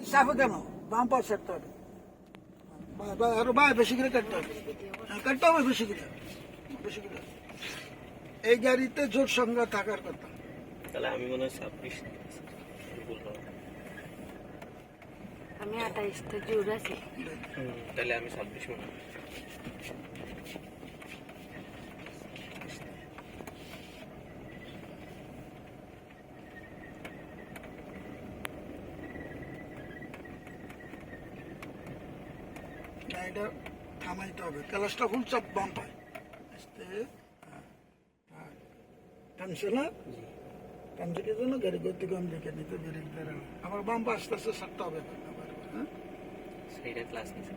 চাপো কেন বাম পাশ ছাড়তে হবে আরো ভাই বেশি করে কাটতে হবে কাটতে হবে বেশি করে বেশি করে এই গাড়িতে জোট সংখ্যা থাকার কথা তাহলে আমি মনে হয় 26 আমি 28 তো জোর আছে তাহলে আমি 26 মনে হয়। গাড়িটা থামাইতে হবে ক্লাসটা ফুল চাপ বাম পায় আস্তে টানছে না টানছে কি জন্য গাড়ি গতি কম দেখে নিতে ব্রেক ধরে আবার বাম পা আস্তে আস্তে ছাড়তে হবে হ্যাঁ সেইটা ক্লাস নিছে